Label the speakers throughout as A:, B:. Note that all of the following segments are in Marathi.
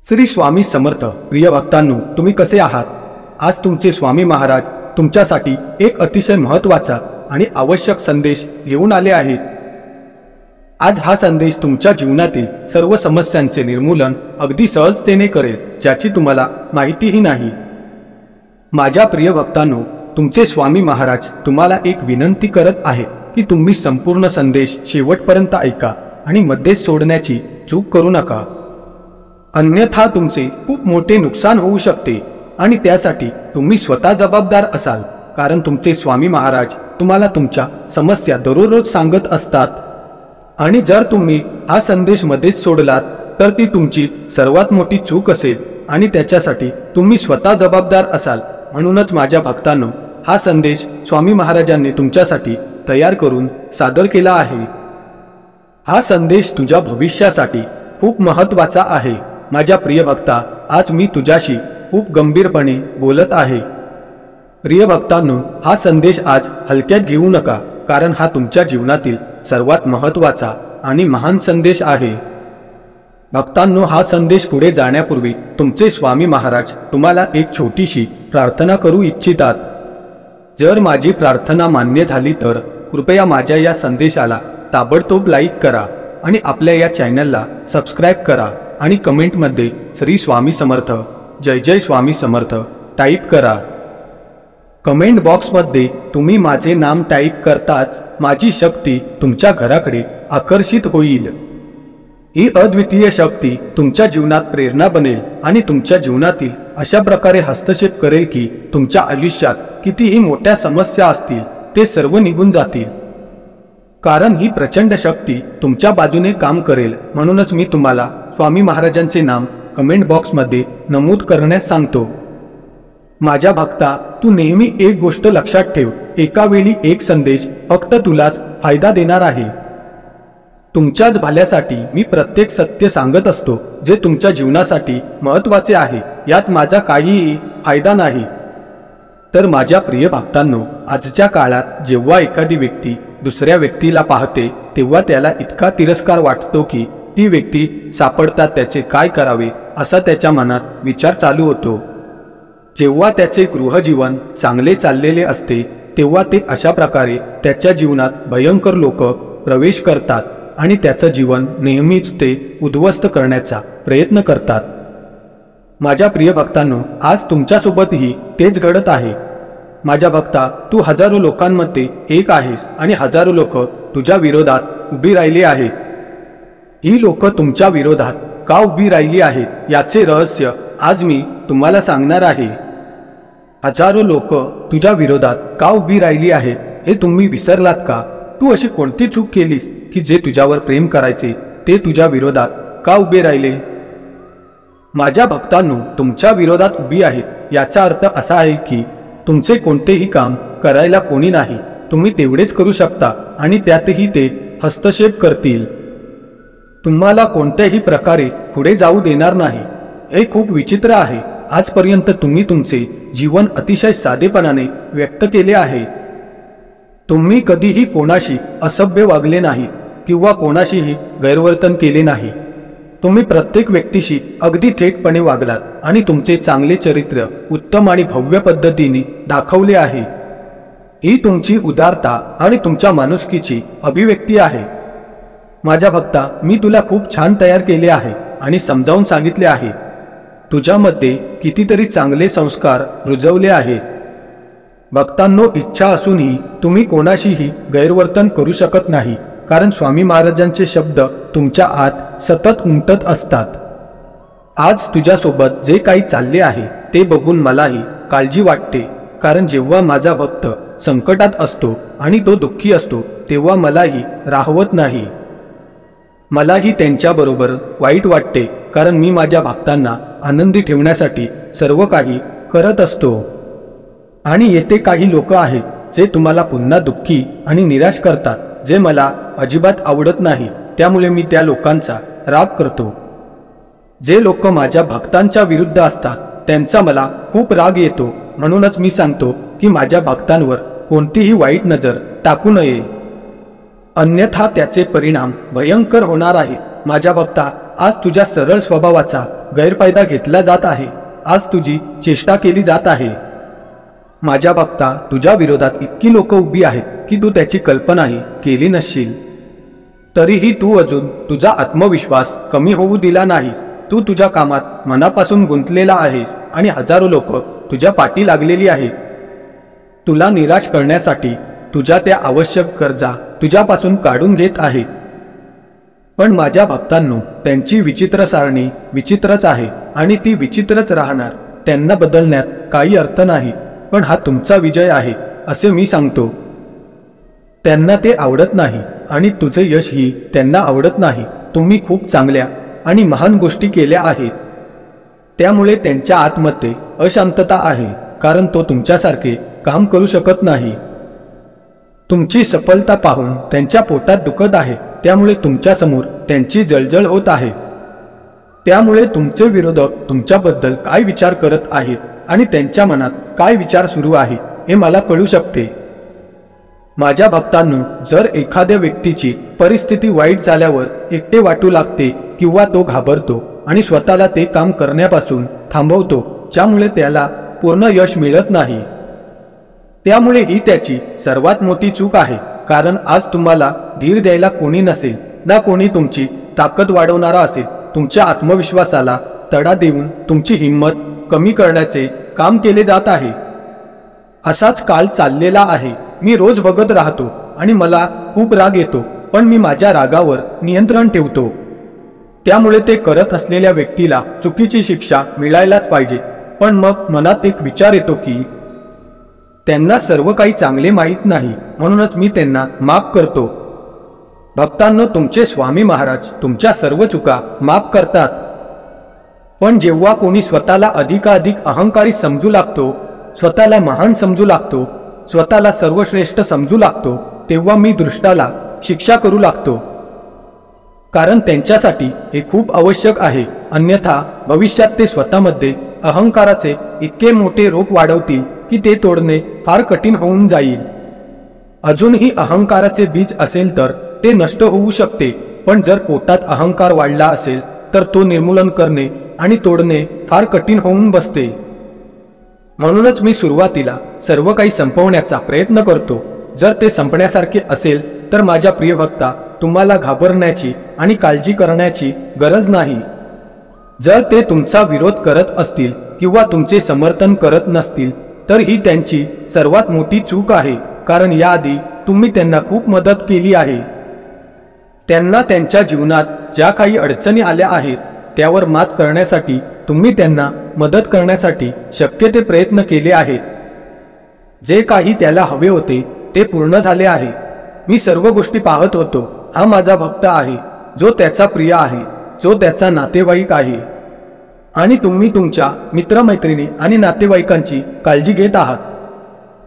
A: श्री स्वामी समर्थ. प्रिय भक्तांनो, तुम्ही कसे आहात? आज तुमचे स्वामी महाराज तुमच्यासाठी एक अतिशय महत्त्वाचा आणि आवश्यक संदेश घेऊन आले आहेत. आज हा संदेश तुमच्या जीवनातील सर्व समस्यांचे निर्मूलन अगदी सहजतेने करेल, ज्याची तुम्हाला माहितीही नाही. माझ्या प्रिय भक्तांनो, तुमचे स्वामी महाराज तुम्हाला एक विनंती करत आहेत की तुम्ही संपूर्ण संदेश शेवटपर्यंत ऐका आणि मध्येच सोडण्याची चूक करू नका. अन्यथा तुमचे खूप मोठे नुकसान होऊ शकते आणि त्यासाठी तुम्ही स्वतः जबाबदार असाल, कारण तुमचे स्वामी महाराज तुम्हाला तुमच्या समस्या दररोज सांगत असतात. आणि जर तुम्ही हा संदेश मध्येच सोडलात तर ती तुमची सर्वात मोठी चूक असेल आणि त्याच्यासाठी तुम्ही स्वतः जबाबदार असाल. म्हणूनच माझ्या भक्तांनो, हा संदेश स्वामी महाराजांनी तुमच्यासाठी तयार करून सादर केला आहे. हा संदेश तुझ्या भविष्यासाठी खूप महत्त्वाचा आहे. माझ्या प्रिय भक्ता, आज मी तुझ्याशी खूप गंभीरपणे बोलत आहे. प्रिय भक्तांनो, हा संदेश आज हलक्यात घेऊ नका, कारण हा तुमच्या जीवनातील सर्वात महत्त्वाचा आणि महान संदेश आहे. भक्तांनो, हा संदेश पुढे जाण्यापूर्वी तुमचे स्वामी महाराज तुम्हाला एक छोटीशी प्रार्थना करू इच्छितात. जर माझी प्रार्थना मान्य झाली तर कृपया माझ्या या संदेशाला ताबडतोब लाईक करा आणि आपल्या या चॅनलला सबस्क्राईब करा आणि कमेंटमध्ये श्री स्वामी समर्थ, जय जय स्वामी समर्थ टाईप करा. कमेंट बॉक्समध्ये तुम्ही माझे नाम टाईप करताच माझी शक्ती तुमच्या घराकडे आकर्षित होईल. ही अद्वितीय शक्ती तुमच्या जीवनात प्रेरणा बनेल आणि तुमच्या जीवनातील अशा प्रकारे हस्तक्षेप करेल की तुमच्या आयुष्यात कितीही मोठ्या समस्या असतील ते सर्व निघून जातील. कारण ही प्रचंड शक्ती तुमच्या बाजूने काम करेल. म्हणूनच मी तुम्हाला स्वामी महाराजांचे नाम कमेंट बॉक्समध्ये नमूद करण्यास सांगतो. माझ्या भक्ता, तू नेहमी एक गोष्ट लक्षात ठेव, एका वेळी एक संदेश फक्त तुलाच फायदा देणार आहे. तुमच्याच भल्यासाठी मी प्रत्येक सत्य सांगत असतो जे तुमच्या जीवनासाठी महत्त्वाचे आहे. यात माझा काहीही फायदा नाही. तर माझ्या प्रिय भक्तांनो, आजच्या काळात जेव्हा एखादी व्यक्ती दुसऱ्या व्यक्तीला पाहते तेव्हा त्याला इतका तिरस्कार वाटतो की ती व्यक्ती सापडतात त्याचे काय करावे असा त्याच्या मनात विचार चालू होतो. जेव्हा त्याचे गृहजीवन चांगले चाललेले असते तेव्हा ते अशा प्रकारे त्याच्या जीवनात भयंकर लोक प्रवेश करतात आणि त्याचं जीवन नेहमीच ते उद्ध्वस्त करण्याचा प्रयत्न करतात. माझ्या प्रिय भक्तांनो, आज तुमच्यासोबतही तेच घडत आहे. माझ्या भक्ता, तू हजारो लोकांमध्ये एक आहेस आणि हजारो लोक तुझ्या विरोधात उभी राहिली आहेत. ही लोक तुमच्या विरोधात का उभी राहिली आहेत याचे रहस्य आज मी तुम्हाला सांगणार आहे. हजारो लोक तुझ्या विरोधात का उभी राहिली आहेत हे तुम्ही विसरलात का? तू अशी कोणती चूक केलीस की जे तुझ्यावर प्रेम करायचे ते तुझ्या विरोधात का उभे राहिले? माझ्या भक्तांनो, तुमच्या विरोधात उभी आहेत याचा अर्थ असा आहे की तुमचे कोणतेही काम करायला कोणी नाही. तुम्ही तेवढेच करू शकता आणि त्यातही ते हस्तक्षेप करतील. तुम्हाला कोणत्याही प्रकारे पुढे जाऊ देणार नाही. हे खूप विचित्र आहे. आजपर्यंत तुम्ही तुमचे जीवन अतिशय साधेपणाने व्यक्त केले आहे. तुम्ही कधीही कोणाशी असभ्य वागले नाही किंवा कोणाशीही गैरवर्तन केले नाही. तुम्ही प्रत्येक व्यक्तीशी अगदी थेटपणे वागलात आणि तुमचे चांगले चरित्र उत्तम आणि भव्य पद्धतीने दाखवले आहे. ही तुमची उदारता आणि तुमच्या माणुसकीची अभिव्यक्ती आहे. माझ्या भक्ता, मी तुला खूप छान तयार केले आहे आणि समजावून सांगितले आहे. तुझ्यामध्ये कितीतरी चांगले संस्कार रुजवले आहेत. भक्तांनो, इच्छा असूनही तुम्ही कोणाशीही गैरवर्तन करू शकत नाही, कारण स्वामी महाराजांचे शब्द तुमच्या आत सतत उमटत असतात. आज तुझ्यासोबत जे काही चालले आहे ते बघून मलाही काळजी वाटते, कारण जेव्हा माझा भक्त संकटात असतो आणि तो दुःखी असतो तेव्हा मलाही राहवत नाही. मलाही त्यांच्याबरोबर वाईट वाटते, कारण मी माझ्या भक्तांना आनंदी ठेवण्यासाठी सर्व काही करत असतो. आणि येथे काही लोक आहेत जे तुम्हाला पुन्हा दुःखी आणि निराश करतात, जे मला अजिबात आवडत नाही. त्यामुळे मी त्या लोकांचा राग करतो. जे लोक माझ्या भक्तांच्या विरुद्ध असतात त्यांचा मला खूप राग येतो. म्हणूनच मी सांगतो की माझ्या भक्तांवर कोणतीही वाईट नजर टाकू नये, अन्यथा त्याचे परिणाम भयंकर होणार आहेत. माझ्या भक्ता, आज तुझ्या सरळ स्वभावाचा गैरफायदा घेतला जात आहे. आज तुझी चेष्टा केली जात आहे. माझ्या भक्ता, तुझ्या विरोधात इतकी लोक उभी आहेत की तू त्याची कल्पनाही केली नसशील. तरीही तू अजून तुझा आत्मविश्वास कमी होऊ दिला नाहीस. तू तुझ्या कामात मनापासून गुंतलेला आहेस आणि हजारो लोक तुझ्या पाठी लागलेली आहेत. तुला निराश करण्यासाठी तुझ्या त्या आवश्यक गरजा तुझ्यापासून काढून घेत आहेत. पण माझ्या भक्तांनो, त्यांची विचित्र सारणी विचित्रच आहे आणि ती विचित्रच राहणार. त्यांना बदलण्यात काही अर्थ नाही. पण हा तुमचा विजय आहे असे मी सांगतो. त्यांना ते आवडत नाही आणि तुझे यशही त्यांना आवडत नाही. तुम्ही खूप चांगल्या आणि महान गोष्टी केल्या आहेत. त्यामुळे त्यांच्या आतमध्ये अशांतता आहे, कारण तो तुमच्यासारखे काम करू शकत नाही. तुमची सफलता पाहून त्यांच्या पोटात दुखत आहे. त्यामुळे तुमच्यासमोर त्यांची जळजळ होत आहे. त्यामुळे तुमचे विरोधक तुमच्याबद्दल काय विचार करत आहेत आणि त्यांच्या मनात काय विचार सुरू आहे हे मला कळू शकते. माझ्या भक्तांनो, जर एखाद्या व्यक्तीची परिस्थिती वाईट झाल्यावर एकटे वाटू लागते किंवा तो घाबरतो आणि स्वतःला ते काम करण्यापासून थांबवतो ज्यामुळे त्याला पूर्ण यश मिळत नाही. त्यामुळे ही त्याची सर्वात मोठी चूक आहे. कारण आज तुम्हाला धीर द्यायला कोणी नसेल, ना कोणी तुमची ताकद वाढवणारा असेल. तुमच्या आत्मविश्वासाला तडा देऊन तुमची हिंमत कमी करण्याचे काम केले जात आहे. असाच काळ चाललेला आहे. मी रोज बघत राहतो आणि मला खूप राग येतो, पण मी माझ्या रागावर नियंत्रण ठेवतो. त्यामुळे ते करत असलेल्या व्यक्तीला चुकीची शिक्षा मिळायलाच पाहिजे. पण मग मनात एक विचार येतो की त्यांना सर्व काही चांगले माहीत नाही, म्हणूनच मी त्यांना माफ करतो. भक्तांनो, तुमचे स्वामी महाराज तुमच्या सर्व चुका माफ करतात. पण जेव्हा कोणी स्वतःला अधिकाधिक अहंकारी समजू लागतो, स्वतःला महान समजू लागतो, स्वतःला सर्वश्रेष्ठ समजू लागतो, तेव्हा मी दृष्टाला शिक्षा करू लागतो. कारण त्यांच्यासाठी हे खूप आवश्यक आहे. अन्यथा भविष्यात ते स्वतःमध्ये अहंकाराचे इतके मोठे रोप वाढवतील की ते तोडणे फार कठीण होऊन जाईल. अजूनही अहंकाराचे बीज असेल तर ते नष्ट होऊ शकते, पण जर पोटात अहंकार वाढला असेल तर तो निर्मूलन करणे आणि तोडणे फार कठीण होऊन बसते. म्हणूनच मी सुरुवातीला सर्व काही संपवण्याचा प्रयत्न करतो. जर ते संपण्यासारखे असेल तर माझ्या प्रिय भक्ता, तुम्हाला घाबरण्याची आणि काळजी करण्याची गरज नाही. जर ते तुमचा विरोध करत असतील किंवा तुमचे समर्थन करत नसतील तर ही त्यांची सर्वात मोठी चूक आहे. कारण याआधी तुम्ही त्यांना खूप मदत केली आहे. त्यांना त्यांच्या जीवनात ज्या काही अडचणी आल्या आहेत त्यावर मात करण्यासाठी तुम्ही त्यांना मदत करण्यासाठी शक्य ते प्रयत्न केले आहेत. जे काही त्याला हवे होते ते पूर्ण झाले आहे. मी सर्व गोष्टी पाहत होतो. हा माझा भक्त आहे जो त्याचा प्रिय आहे, जो त्याचा नातेवाईक आहे. आणि तुम्ही तुमच्या मित्रमैत्रिणी आणि नातेवाईकांची काळजी घेत आहात.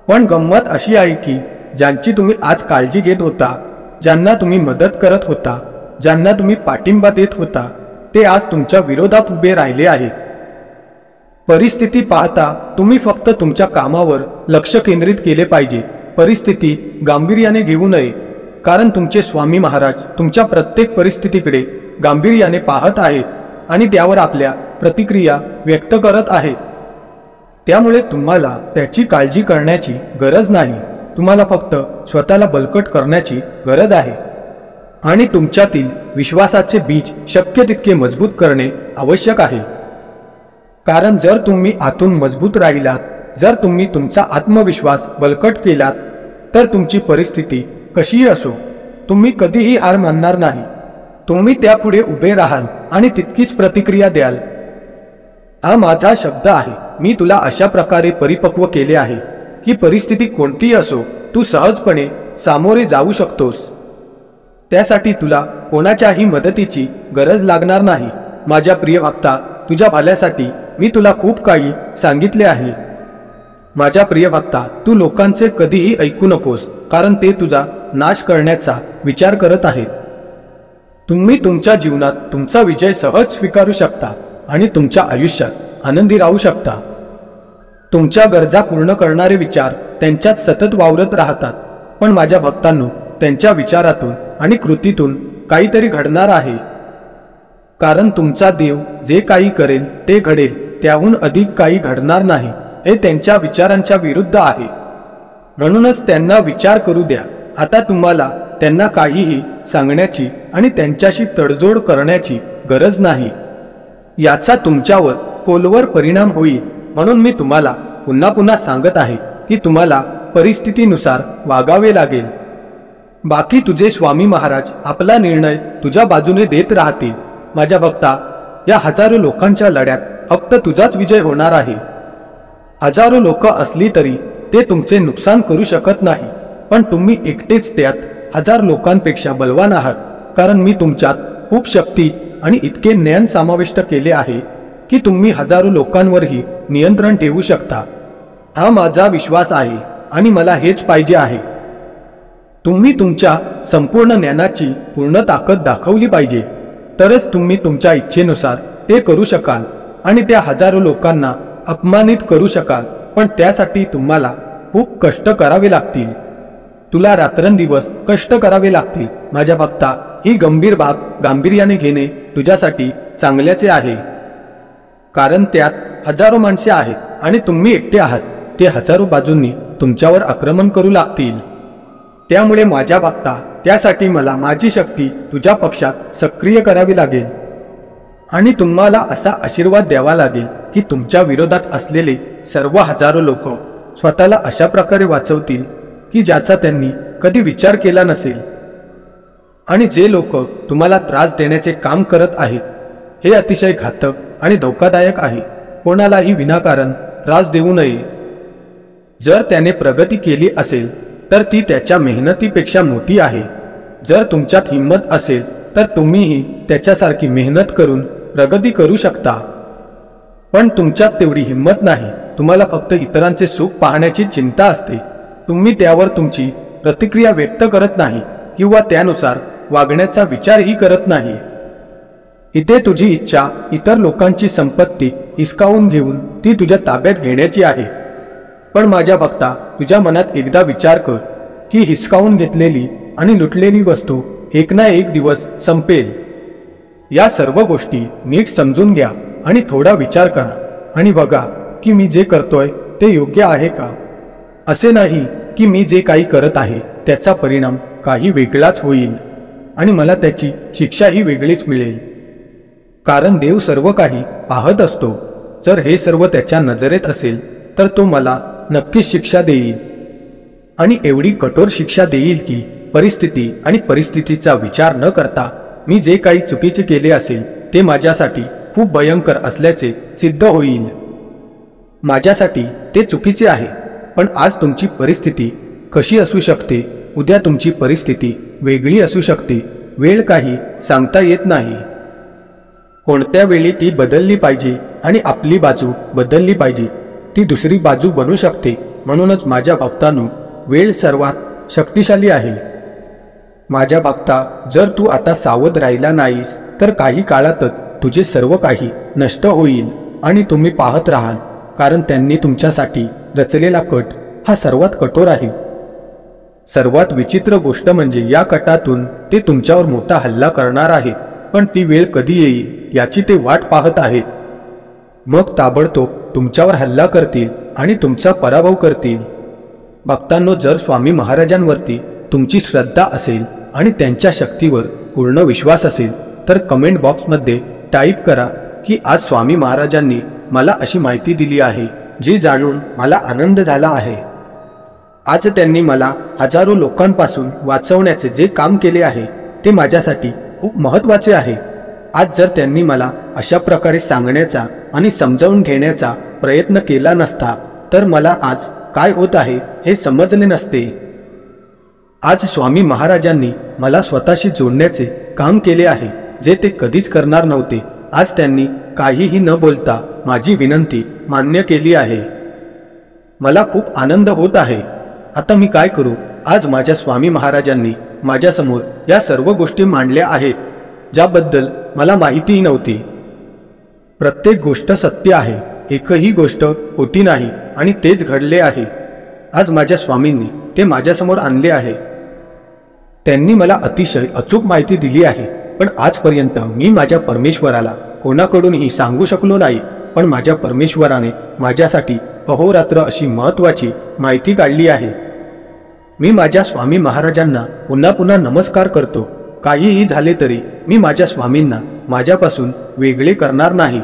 A: पण गंमत अशी आहे की ज्यांची तुम्ही आज काळजी घेत होता, ज्यांना तुम्ही मदत करत होता, ज्यांना तुम्ही पाठिंबा देत होता, ते आज तुमच्या विरोधात उभे राहिले आहेत. परिस्थिती पाहता तुम्ही फक्त तुमच्या कामावर लक्ष केंद्रित केले पाहिजे. परिस्थिती गांभीर्याने घेऊ नये, कारण तुमचे स्वामी महाराज तुमच्या प्रत्येक परिस्थितीकडे गांभीर्याने पाहत आहेत आणि त्यावर आपल्या प्रतिक्रिया व्यक्त करत आहेत. त्यामुळे तुम्हाला त्याची काळजी करण्याची गरज नाही. तुम्हाला फक्त स्वतःला बळकट करण्याची गरज आहे आणि तुमच्यातील विश्वासाचे बीज शक्य तितके मजबूत करणे आवश्यक आहे. कारण जर तुम्ही आतून मजबूत राहिलात, जर तुम्ही तुमचा आत्मविश्वास बळकट केलात, तर तुमची परिस्थिती कशीही असो, तुम्ही कधीही हार मानणार नाही. तुम्ही त्यापुढे उभे राहाल आणि तितकीच प्रतिक्रिया द्याल. हा माझा शब्द आहे. मी तुला अशा प्रकारे परिपक्व केले आहे की परिस्थिती कोणतीही असो, तू सहजपणे सामोरे जाऊ शकतोस. त्यासाठी तुला कोणाच्याही मदतीची गरज लागणार नाही. माझ्या प्रिय भक्ता, तुझ्या भल्यासाठी मी तुला खूप काही सांगितले आहे. माझ्या प्रिय भक्ता, तू लोकांचे कधीही ऐकू नकोस, कारण ते तुझा नाश करण्याचा विचार करत आहेत. तुम्ही तुमच्या जीवनात तुमचा विजय सहज स्वीकारू शकता आणि तुमच्या आयुष्यात आनंदी राहू शकता. तुमच्या गरजा पूर्ण करणारे विचार त्यांच्यात सतत वावरत राहतात. पण माझ्या भक्तांनो, त्यांच्या विचारातून आणि कृतीतून काहीतरी घडणार आहे. कारण तुमचा देव जे काही करेल ते घडेल, त्याहून अधिक काही घडणार नाही हे त्यांच्या विचारांच्या विरुद्ध आहे. म्हणूनच त्यांना विचार करू द्या. आता तुम्हाला त्यांना काहीही सांगण्याची आणि त्यांच्याशी तडजोड करण्याची गरज नाही. याचा तुमच्यावर खोलवर परिणाम होईल. म्हणून मी तुम्हाला पुन्हा पुन्हा सांगत आहे की तुम्हाला परिस्थितीनुसार वागावे लागेल. बाकी तुझे स्वामी महाराज आपला निर्णय तुझ्या बाजूने देत राहतील. माझ्या भक्ता, या हजारो लोकांच्या लढ्यात फक्त तुझाच विजय होणार आहे. हजारो लोक असली तरी ते तुमचे नुकसान करू शकत नाही, पण तुम्ही एकटेच त्यात हजार लोकांपेक्षा बलवान आहात. कारण मी तुमच्यात खूप शक्ती आणि इतके ज्ञान समाविष्ट केले आहे की तुम्ही हजारो लोकांवरही नियंत्रण ठेवू शकता. हा माझा विश्वास आहे आणि मला हेच पाहिजे आहे. तुम्ही तुमच्या संपूर्ण ज्ञानाची पूर्ण ताकद दाखवली पाहिजे, तरच तुम्ही तुमच्या इच्छेनुसार ते करू शकाल आणि त्या हजारो लोकांना अपमानित करू शकाल. पण त्यासाठी तुम्हाला खूप कष्ट करावे लागतील. तुला रात्रंदिवस कष्ट करावे लागतील. माझ्या भक्ता, ही गंभीर बाब गांभीर्याने घेणे तुझ्यासाठी चांगल्याचे आहे. कारण त्यात हजारो माणसे आहेत आणि तुम्ही एकटे आहात. ते हजारो बाजूंनी तुमच्यावर आक्रमण करू लागतील. त्यामुळे माझ्या भक्ता, त्यासाठी मला माझी शक्ती तुझ्या पक्षात सक्रिय करावी लागेल आणि तुम्हाला असा आशीर्वाद द्यावा लागेल की तुमच्या विरोधात असलेले सर्व हजारो लोक स्वतःला अशा प्रकारे वाचवतील की ज्याचा त्यांनी कधी विचार केला नसेल. आणि जे लोक तुम्हाला त्रास देण्याचे काम करत आहेत, हे अतिशय घातक आणि धोकादायक आहे. कोणालाही विनाकारण त्रास देऊ नये. जर त्याने प्रगती केली असेल तर ती त्याच्या मेहनतीपेक्षा मोठी आहे. जर तुमच्यात हिंमत असेल तर तुम्हीही त्याच्यासारखी मेहनत करून प्रगती करू शकता. पण तुमच्यात तेवढी हिंमत नाही. तुम्हाला फक्त इतरांचे सुख पाहण्याची चिंता असते. तुम्ही त्यावर तुमची प्रतिक्रिया व्यक्त करत नाही किंवा त्यानुसार वागण्याचा विचारही करत नाही. इथे तुझी इच्छा इतर लोकांची संपत्ती हिसकावून घेऊन ती तुझ्या ताब्यात घेण्याची आहे. पण माझ्या भक्ता, तुझ्या मनात एकदा विचार कर की हिसकावून घेतलेली आणि लुटलेली वस्तू एक ना एक दिवस संपेल. या सर्व गोष्टी नीट समजून घ्या आणि थोडा विचार करा आणि बघा की मी जे करतोय ते योग्य आहे का. असे नाही की मी जे काही करत आहे त्याचा परिणाम काही वेगळाच होईल आणि मला त्याची शिक्षाही वेगळीच मिळेल. कारण देव सर्व काही पाहत असतो. जर हे सर्व त्याच्या नजरेत असेल तर तो मला नक्कीच शिक्षा देईल आणि एवढी कठोर शिक्षा देईल की परिस्थिती आणि परिस्थितीचा विचार न करता मी जे काही चुकीचे केले असेल ते माझ्यासाठी खूप भयंकर असल्याचे सिद्ध होईल. माझ्यासाठी ते चुकीचे आहे. पण आज तुमची परिस्थिती कशी असू शकते, उद्या तुमची परिस्थिती वेगळी असू शकते. वेळ काही सांगता येत नाही. कोणत्या वेळी ती बदलली पाहिजे आणि आपली बाजू बदलली पाहिजे. ती दुसरी बाजू बनू शकते. म्हणूनच माझ्या भक्तांनो, वेळ सर्वात शक्तिशाली आहे. माझ्या भक्ता, जर तू आता सावध राहिला नाहीस तर काही काळातच तुझे सर्व काही नष्ट होईल आणि तुम्ही पाहत राहाल. कारण त्यांनी तुमच्यासाठी रचलेला कट हा सर्वात कठोर आहे. सर्वात विचित्र गोष्ट म्हणजे या कटातून ते तुमच्यावर मोठा हल्ला करणार आहेत. पण ती वेळ कधी येईल याची ते वाट पाहत आहेत. मग ताबडतोब तुमच्यावर हल्ला करतील आणि तुमचा पराभव करतील. भक्तांनो, जर स्वामी महाराजांवरती तुमची श्रद्धा असेल आणि त्यांच्या शक्तीवर पूर्ण विश्वास असेल तर कमेंट बॉक्समध्ये टाईप करा की आज स्वामी महाराजांनी मला अशी माहिती दिली आहे जी जाणून मला आनंद झाला आहे. आज त्यांनी मला हजारो लोकांपासून वाचवण्याचे जे काम केले आहे ते माझ्यासाठी खूप महत्त्वाचे आहे. आज जर त्यांनी मला अशा प्रकारे सांगण्याचा आणि समजावून घेण्याचा प्रयत्न केला नसता तर मला आज काय होत आहे हे समजले नसते. आज स्वामी महाराजांनी मला स्वतःशी जोडण्याचे काम केले आहे जे ते कधीच करणार नव्हते. आज त्यांनी काहीही न बोलता माझी विनंती मान्य केली आहे. मला खूप आनंद होत आहे. आता मी काय करू? आज माझ्या स्वामी महाराजांनी माझ्यासमोर या सर्व गोष्टी मांडल्या आहेत ज्याबद्दल मला माहितीही नव्हती. प्रत्येक गोष्ट सत्य आहे. एकही गोष्ट खोटी नाही आणि तेच घडले आहे. आज माझ्या स्वामींनी ते माझ्यासमोर आणले आहे. त्यांनी मला अतिशय अचूक माहिती दिली आहे पण आजपर्यंत मी माझ्या परमेश्वराला कोणाकडूनही सांगू शकलो नाही. पण माझ्या परमेश्वराने माझ्यासाठी अहोरात्र अशी महत्त्वाची माहिती काढली आहे. मी माझ्या स्वामी महाराजांना पुन्हा पुन्हा नमस्कार करतो. काहीही झाले तरी मी माझ्या स्वामींना माझ्यापासून वेगळे करणार नाही.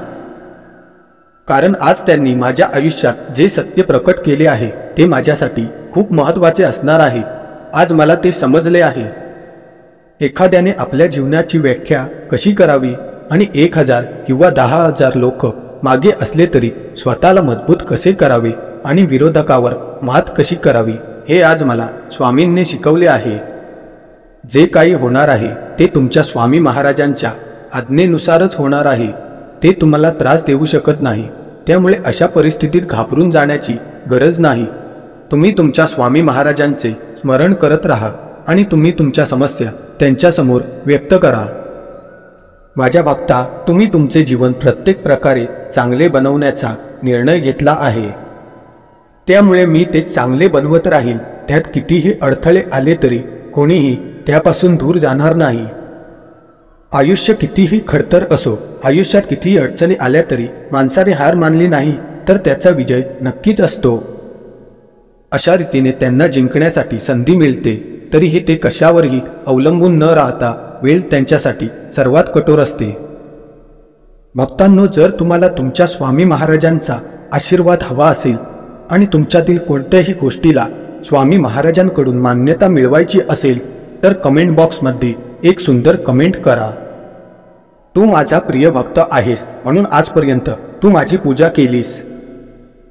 A: कारण आज त्यांनी माझ्या आयुष्यात जे सत्य प्रकट केले आहे ते माझ्यासाठी खूप महत्त्वाचे असणार आहे. आज मला ते समजले आहे. एखाद्याने आपल्या जीवनाची व्याख्या कशी करावी आणि 1000 किंवा 10,000 लोक मागे असले तरी स्वतःला मजबूत कसे करावे आणि विरोधकावर मात कशी करावी हे आज मला स्वामींनी शिकवले आहे. जे काही होणार आहे ते तुमच्या स्वामी महाराजांच्या आज्ञेनुसारच होणार आहे. ते तुम्हाला त्रास देऊ शकत नाही. त्यामुळे अशा परिस्थितीत घाबरून जाण्याची गरज नाही. तुम्ही तुमच्या स्वामी महाराजांचे स्मरण करत राहा आणि तुम्ही तुमच्या समस्या त्यांच्यासमोर व्यक्त करा. माझ्या भक्ता, तुम्ही तुमचे जीवन प्रत्येक प्रकारे चांगले बनवण्याचा निर्णय घेतला आहे. त्यामुळे मी ते चांगले बनवत राहील. त्यात कितीही अडथळे आले तरी कोणीही त्यापासून दूर जाणार नाही. आयुष्य कितीही खडतर असो, आयुष्यात कितीही अडचणी आल्या तरी माणसाने हार मानली नाही तर त्याचा विजय नक्कीच असतो. अशा रीतीने त्यांना जिंकण्यासाठी संधी मिळते. तरीही ते कशावरही अवलंबून न राहता वेळ त्यांच्यासाठी सर्वात कठोर असते. भक्तांनो, जर तुम्हाला तुमच्या स्वामी महाराजांचा आशीर्वाद हवा असेल आणि तुमच्यातील कोणत्याही गोष्टीला स्वामी महाराजांकडून मान्यता मिळवायची असेल तर कमेंट बॉक्समध्ये एक सुंदर कमेंट करा. तू माझा प्रिय भक्त आहेस म्हणून आजपर्यंत तू माझी पूजा केलीस,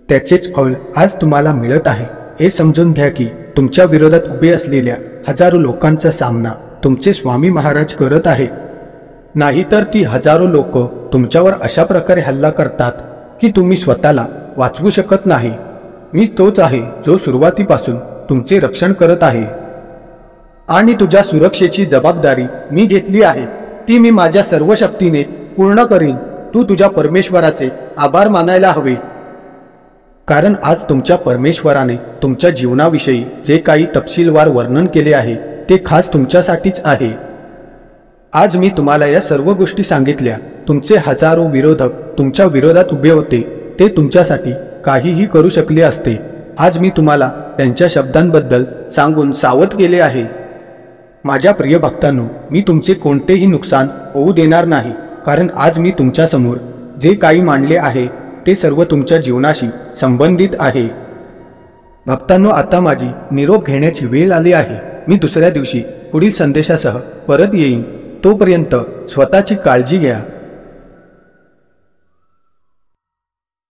A: त्याचेच फळ आज तुम्हाला मिळत आहे हे समजून घ्या की तुमच्या विरोधात उभे असलेल्या हजारो लोकांचा सामना तुमचे स्वामी महाराज करत आहेत. नाहीतर ती हजारो लोक तुमच्यावर अशा प्रकारे हल्ला करतात की तुम्ही स्वतःला वाचवू शकत नाही. मी तोच आहे जो सुरुवातीपासून तुमचे रक्षण करत आहे आणि तुझ्या सुरक्षेची जबाबदारी मी घेतली आहे. ती मी माझ्या सर्व शक्तीने पूर्ण करीन. तू तुझ्या परमेश्वराचे आभार मानायला हवे. कारण आज तुमच्या परमेश्वराने तुमच्या जीवनाविषयी जे काही तपशीलवार वर्णन केले आहे ते खास तुमच्यासाठीच आहे. आज मी तुम्हाला या सर्व गोष्टी सांगितल्या. तुमचे हजारो विरोधक तुमच्या विरोधात उभे होते. ते तुमच्यासाठी काहीही करू शकले असते. आज मी तुम्हाला त्यांच्या शब्दांबद्दल सांगून सावध केले आहे. माझ्या प्रिय भक्तांनो, मी तुमचे कोणतेही नुकसान होऊ देणार नाही. कारण आज मी तुमच्यासमोर जे काही मांडले आहे ते सर्व तुमच्या जीवनाशी संबंधित आहे. भक्तांनो, आता माझी निरोप घेण्याची वेळ आली आहे. मी दुसऱ्या दिवशी पुढील संदेशासह परत येईन. तोपर्यंत स्वतःची काळजी घ्या.